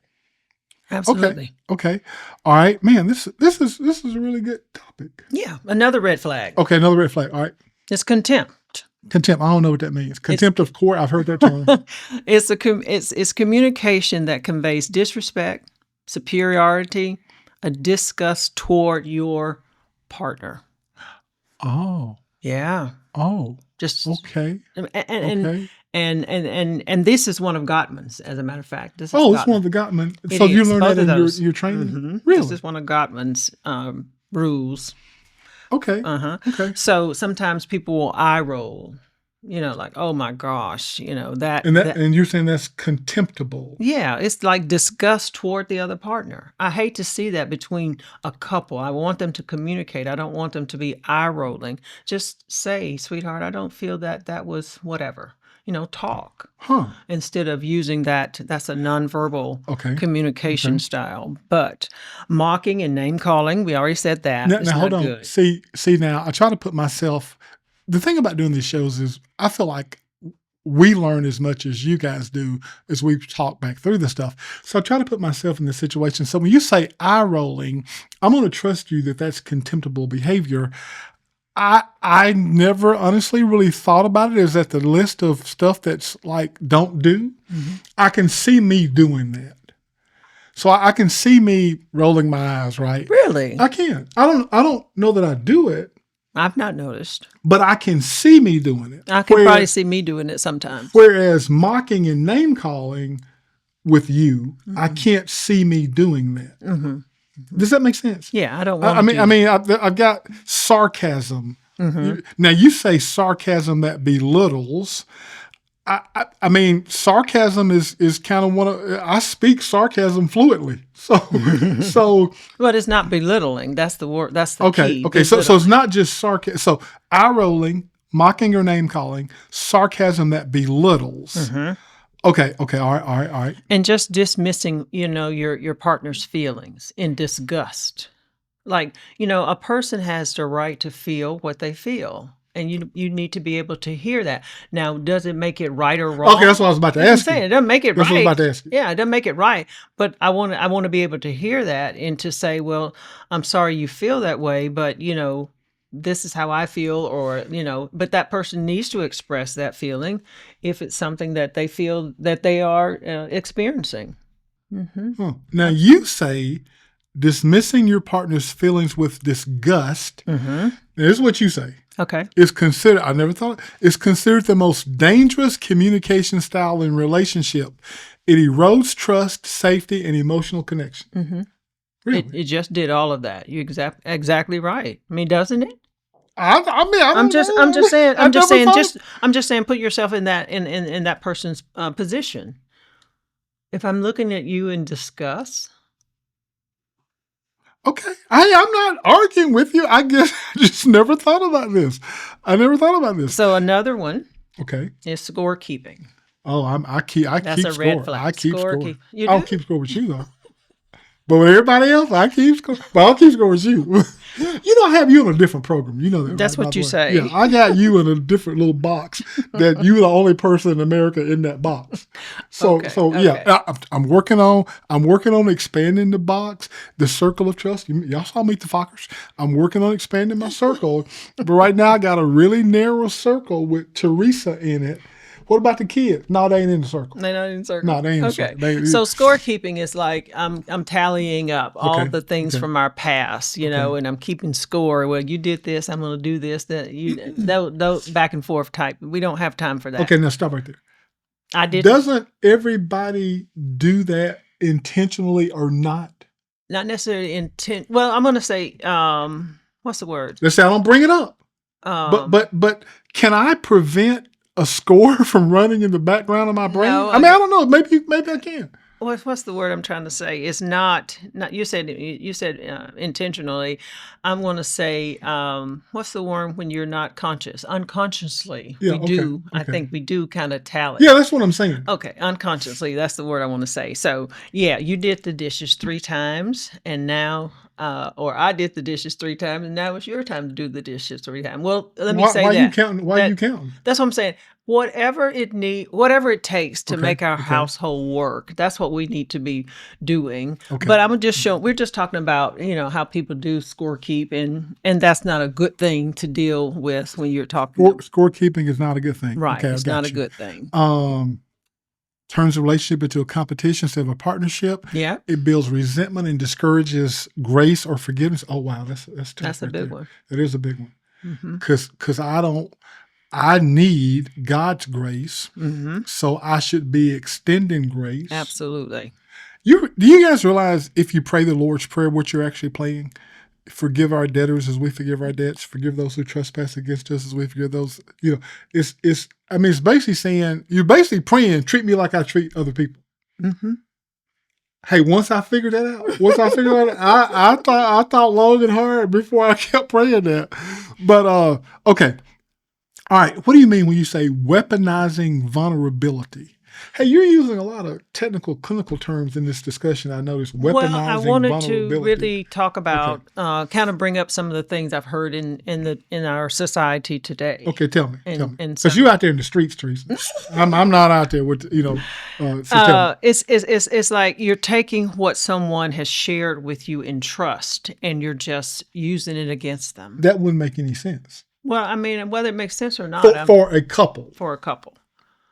Absolutely. Okay. All right. Man, this is a really good topic. Yeah. Another red flag. Okay, another red flag. All right. It's contempt. Contempt. I don't know what that means. Contempt of court. I've heard that term. It's communication that conveys disrespect, superiority, a disgust toward your partner. Oh. Yeah. Oh. Just okay. And this is one of Gottman's, as a matter of fact. This is one of the Gottman. So you learned that in your training? Really? This is one of Gottman's rules. Okay. Okay. So sometimes people will eye roll. Like, oh my gosh, that. And you're saying that's contemptible. Yeah, it's like disgust toward the other partner. I hate to see that between a couple. I want them to communicate. I don't want them to be eye rolling. Just say, sweetheart, I don't feel that was whatever. Talk. Instead of using that, that's a nonverbal communication style. But mocking and name calling, we already said that. Now hold on. Good. See, now I try to put myself. The thing about doing these shows is I feel like we learn as much as you guys do as we talk back through this stuff. So I try to put myself in this situation. So when you say eye rolling, I'm going to trust you that that's contemptible behavior. I never honestly really thought about it as at the list of stuff that's like don't do. I can see me doing that. So I can see me rolling my eyes, right? Really? I can. I don't know that I do it. I've not noticed. But I can see me doing it. I can probably see me doing it sometimes. Whereas mocking and name calling with you, I can't see me doing that. Does that make sense? Yeah, I don't want to. I've got sarcasm. Now you say sarcasm that belittles. I mean, sarcasm is kind of I speak sarcasm fluently. So. But it's not belittling. That's the word. That's the key. Okay. So it's not just sarcasm. So eye rolling, mocking or name calling, sarcasm that belittles. Okay. All right. And just dismissing, your partner's feelings in disgust. Like, a person has the right to feel what they feel. And you need to be able to hear that. Now, does it make it right or wrong? Okay, that's what I was about to ask you. It doesn't make it right. That's what I was about to ask you. Yeah, it doesn't make it right. But I want to be able to hear that and to say, well, I'm sorry you feel that way, but this is how I feel, or but that person needs to express that feeling if it's something that they feel that they are experiencing. Now you say dismissing your partner's feelings with disgust. Here's what you say. Okay. It's considered, I never thought, it's considered the most dangerous communication style in relationship. It erodes trust, safety, and emotional connection. Really? It just did all of that. You're exactly right. I mean, doesn't it? I'm just saying, put yourself in that person's position. If I'm looking at you in disgust. Okay. I'm not arguing with you. I guess I just never thought about this. I never thought about this. So another one Okay. is scorekeeping. Oh, I keep That's a red score. flag. I keep score. You I don't do? keep score with you though. But with everybody else, I keep score. But I'll keep score with you. I have you in a different program. You know that. That's right, what by you the way. say. Yeah, I got you in a different little box. That you're the only person in America in that box. So Okay. yeah, I'm working on expanding the box, the circle of trust. Y'all saw Meet the Fockers. I'm working on expanding my circle, but right now I got a really narrow circle with Teresa in it. What about the kids? No, they ain't in the circle. They're not in the circle. No, they ain't in the Okay. circle. So scorekeeping is like I'm tallying up all Okay, the things okay. from our past, and I'm keeping score. Well, you did this, I'm going to do this. Those back and forth type. We don't have time for that. Okay, now stop right there. I did Doesn't everybody do that intentionally or not? not necessarily intent. Well, I'm going to say what's the word? Let's say I don't bring it up. But can I prevent a score from running in the background of my brain? No, I don't know. Maybe I can. What's the word I'm trying to say? It's not you said intentionally. I'm going to say what's the word when you're not conscious? Unconsciously, Yeah, we okay, do. I okay. think we do kind of tally. Yeah, that's what I'm saying. Okay, unconsciously, that's the word I want to say. So yeah, you did the dishes 3 times, and now, or I did the dishes 3 times, and now it's your time to do the dishes 3 times. Well, let me say Why that. you counting? Why you counting? That's what I'm saying. Whatever it takes to make our household work, that's what we need to be doing. Okay. But I'm just showing. We're just talking about how people do scorekeep, and that's not a good thing to deal with when you're talking. Scorekeeping is not a good thing. Right, Okay, it's not a good thing. Turns a relationship into a competition instead of a partnership. Yeah, it builds resentment and discourages grace or forgiveness. Oh wow, that's tough. that's a big one. That is a big one. Because I need God's grace, so I should be extending grace. Absolutely. Do you guys realize if you pray the Lord's Prayer, what you're actually praying? Forgive our debtors as we forgive our debts. Forgive those who trespass against us as we forgive those. It's basically saying, you're basically praying, treat me like I treat other people. Mm-hmm. Hey, once I figured that out, I thought long and hard before I kept praying that. But okay. All right. What do you mean when you say weaponizing vulnerability? Hey, you're using a lot of technical, clinical terms in this discussion. I noticed weaponizing vulnerability. Well, I wanted to really talk about, kind of bring up some of the things I've heard in our society today. Okay, tell me. Because you're out there in the streets, Teresa. I'm not out there with So tell me. It's like you're taking what someone has shared with you in trust, and you're just using it against them. That wouldn't make any sense. Well, I mean, whether it makes sense or not, for a couple. For a couple.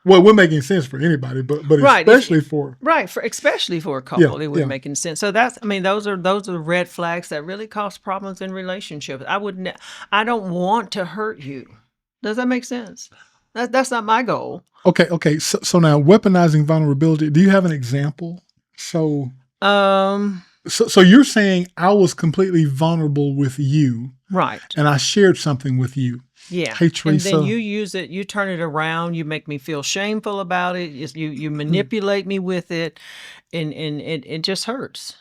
Well, it wouldn't make any sense for anybody, but especially for especially for a couple, it wouldn't make any sense. So those are red flags that really cause problems in relationships. I don't want to hurt you. Does that make sense? That's not my goal. Okay. So now weaponizing vulnerability. Do you have an example? So you're saying I was completely vulnerable with you, right? And I shared something with you. Yeah. Hey, Teresa. And then you use it, you turn it around, you make me feel shameful about it, you manipulate me with it, and it just hurts.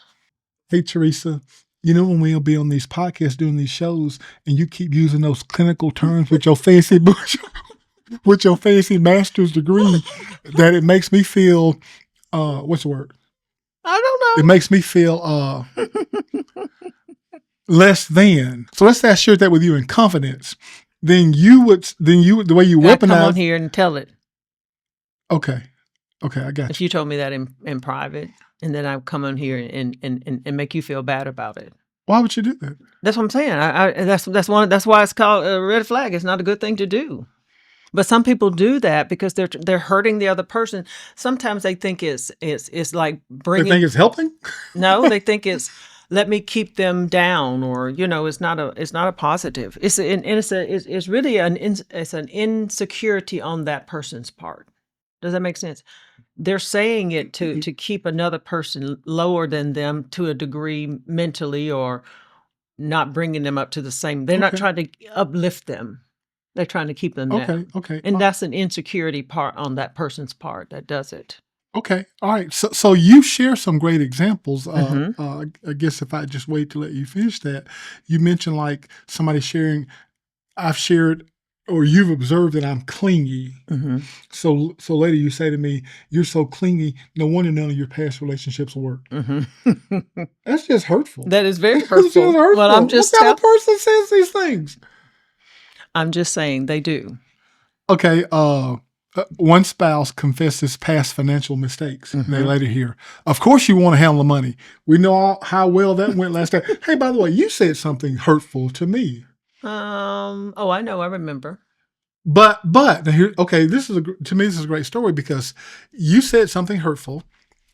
Hey, Teresa, when we'll be on these podcasts doing these shows and you keep using those clinical terms with your fancy with your fancy master's degree, that it makes me feel, what's the word? I don't know. It makes me feel less than. So let's say I shared that with you in confidence. Then the way you weaponize. Come on here and tell it. Okay, I got you. If you told me that in private, and then I come on here and make you feel bad about it. Why would you do that? That's what I'm saying. That's why it's called a red flag. It's not a good thing to do. But some people do that because they're hurting the other person. Sometimes they think it's like bringing. They think it's helping? No, they think it's. Let me keep them down, or it's not a positive. It's really an insecurity on that person's part. Does that make sense? They're saying it to keep another person lower than them to a degree mentally, or not bringing them up to the same. They're not trying to uplift them. They're trying to keep them down. Okay. And that's an insecurity part on that person's part that does it. Okay. All right. So you share some great examples. Mhm. I guess if I just wait to let you finish that, you mentioned like somebody sharing. I've shared, or you've observed that I'm clingy. Mhm. So later you say to me, "You're so clingy. No wonder none of your past relationships worked." Mhm. That's just hurtful. That is very That's just hurtful. Well, hurtful. What kind of person says these things? I'm just saying they do. Okay, one spouse confesses past financial mistakes. And they Mhm. later hear, "Of course you want to handle the money. We know how well that went last time." Hey, by the way, you said something hurtful to me. Oh, I know, I remember. But now here, okay, to me this is a great story because you said something hurtful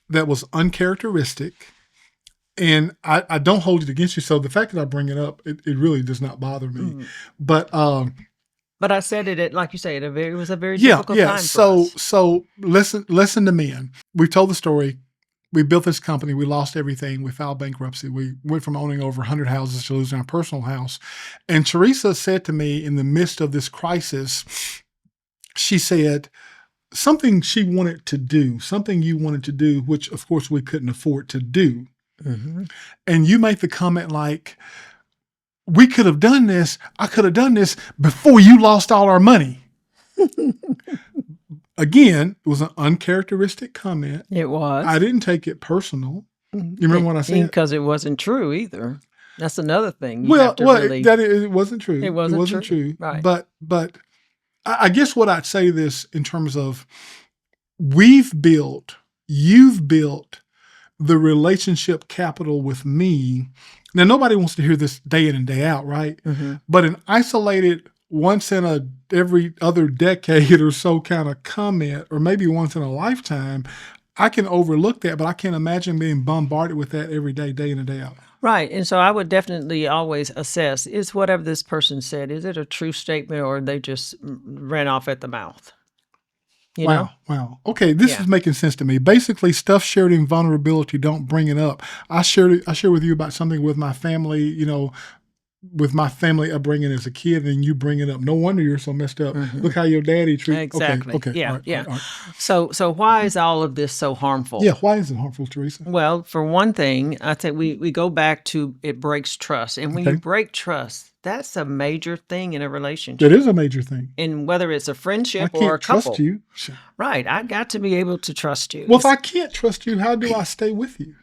that was uncharacteristic, and I don't hold it against you. So the fact that I bring it up, it really does not bother me. Mm. But But I said it at like you say, it was a very yeah, difficult yeah. time for us. So listen to men. We've told the story. We built this company. We lost everything. We filed bankruptcy. We went from owning over 100 houses to losing our personal house. And Teresa said to me in the midst of this crisis, she said something she wanted to do, something you wanted to do, which of course we couldn't afford to do. Mhm. And you make the comment like, we could have done this. I could have done this before you lost all our money. Again, it was an uncharacteristic comment. It I was. didn't take it personal. You remember what I said? Because it wasn't true either. That's another thing you have Well, to really it wasn't it true. It wasn't wasn't true. true. Right. But I guess what I'd say this in terms of you've built the relationship capital with me. Now, nobody wants to hear this day in and day out, right? Mhm. But an isolated once in a every other decade or so kind of comment, or maybe once in a lifetime, I can overlook that, but I can't imagine being bombarded with that every day, day in and day out. Right, and so I would definitely always assess, is whatever this person said, is it a true statement or they just ran off at the mouth? You know? Wow. Okay, this Yeah. is making sense to me. Basically, stuff shared in vulnerability, don't bring it up. I shared with you about something with my family, with my family upbringing as a kid, and you bring it up. No wonder you're so messed up. Mhm. Look how your daddy treat. Okay, Exactly. okay, all Yeah, right, all yeah. right, all right. So why is all of this so harmful? Yeah, why is it harmful, Teresa? Well, for one thing, I think we go back to it breaks trust. And when you Okay, break trust, that's a major thing in a that relationship. is a major thing. And whether it's a I friendship or a can't trust couple. you. Right. I got to be able to trust you. Well, if I can't trust you, how do I stay with you?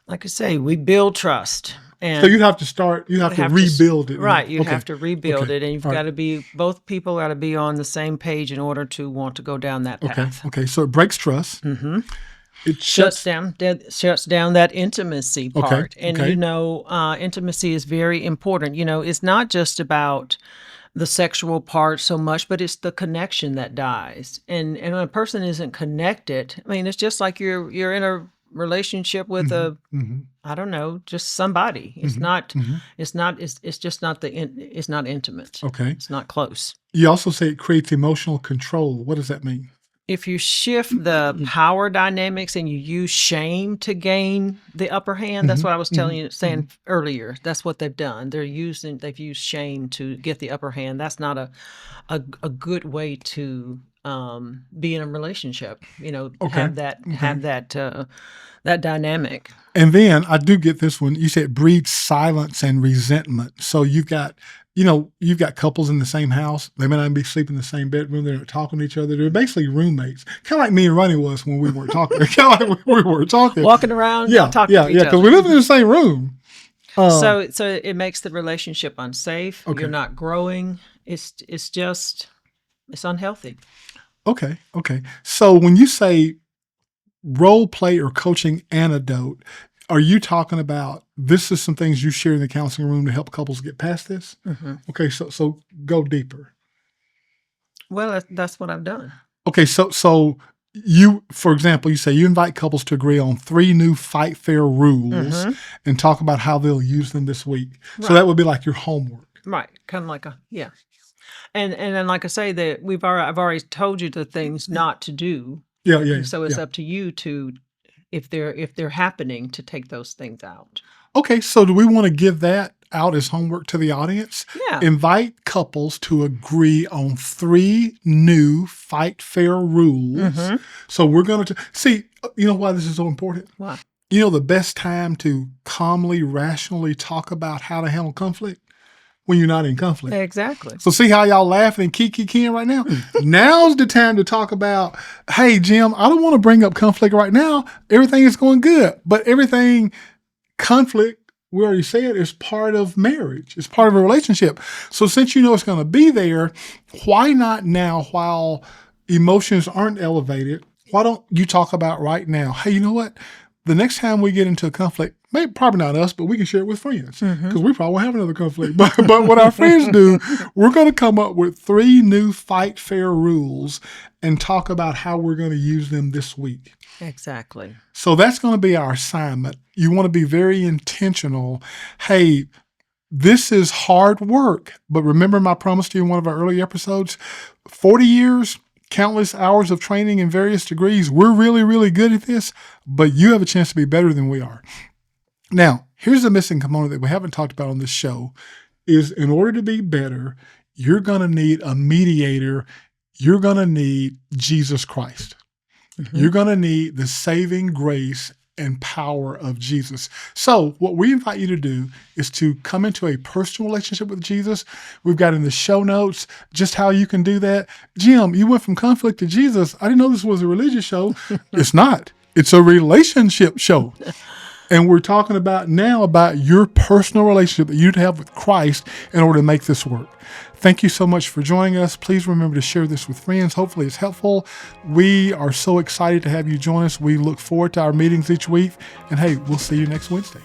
Like I say, we build trust. So And you'd have to start. You have to rebuild it. right, you Okay, have to rebuild okay, it, and you've all right. got to be both people got to be on the same page in order to want to go down that Okay, path. okay. So it breaks trust. Mhm. It Shuts shuts. down shuts down that intimacy Okay, part. And okay. intimacy is very important. It's not just about the sexual part so much, but it's the connection that dies. And when a person isn't connected, I mean, it's just like you're in a relationship with Mhm, a mhm, I don't know, just somebody. mhm, mhm. It's just not it's not intimate. Okay. It's not close. You also say it creates emotional control. What does that mean? If you shift the power dynamics and you use shame to gain the upper hand, that's Mhm, what I was mhm, saying mhm. earlier. That's what they've done. They've used shame to get the upper hand. That's not a good way to be in a relationship. Okay, okay. Have that dynamic. And then I do get this one. You said breeds silence and resentment. So you've got couples in the same house. They may not be sleeping in the same bedroom. They're not talking to each other. They're basically roommates. Kind of like me and Ronnie was when we weren't talking. Kind of like when we weren't talking. Walking around, not Yeah, talking yeah, to each yeah. Because other. we live in the same room. So it makes the relationship unsafe. You're Okay. not growing. It's unhealthy. Okay. Okay. So when you say role play or coaching antidote, are you talking about this is some things you share in the counseling room to help couples get past this? Hmm. Okay, so go deeper. Well, that's what I've done. Okay, so you, for example, you say you invite couples to agree on 3 new fight fair rules Hmm. and talk about how they'll use them this week. So Right, that would be like your homework. right, kind of like a yeah. And then like I say that I've already told you the things not to do, Yeah, yeah, and so it's yeah. up to you to if they're happening to take those things out. Okay, so do we want to give that out as homework to the audience. Yeah. Invite couples to agree on 3 new fight fair rules. So we're going to see, you know why this is so important? Why? You know the best time to calmly, rationally talk about how to handle conflict? When you're not in conflict. Exactly. So see how y'all laughing and kiki right now? Now's the time to talk about, hey, Jim, I don't want to bring up conflict right now. Everything is going good. But conflict, we already said, is part of marriage. It's part of a relationship. So since you know it's going to be there, why not now while emotions aren't elevated, why don't you talk about right now, hey, you know what? The next time we get into a conflict, maybe probably not us, but we can share it with friends because we probably won't have another conflict. But what our friends do, we're going to come up with 3 new fight fair rules and talk about how we're going to use them this week. Exactly. So that's going to be our assignment. You want to be very intentional. Hey, this is hard work, but remember my promise to you in one of our early episodes, 40 years, countless hours of training in various degrees. We're really, really good at this, but you have a chance to be better than we are. Now, here's the missing component that we haven't talked about on this show is in order to be better, you're going to need a mediator. You're going to need Jesus Christ. You're going to need the saving grace and power of Jesus. So what we invite you to do is to come into a personal relationship with Jesus. We've got in the show notes just how you can do that. Jim, you went from conflict to Jesus. I didn't know this was a religious show. It's not. It's a relationship show. And we're talking about now about your personal relationship that you'd have with Christ in order to make this work. Thank you so much for joining us. Please remember to share this with friends. Hopefully it's helpful. We are so excited to have you join us. We look forward to our meetings each week. And hey, we'll see you next Wednesday.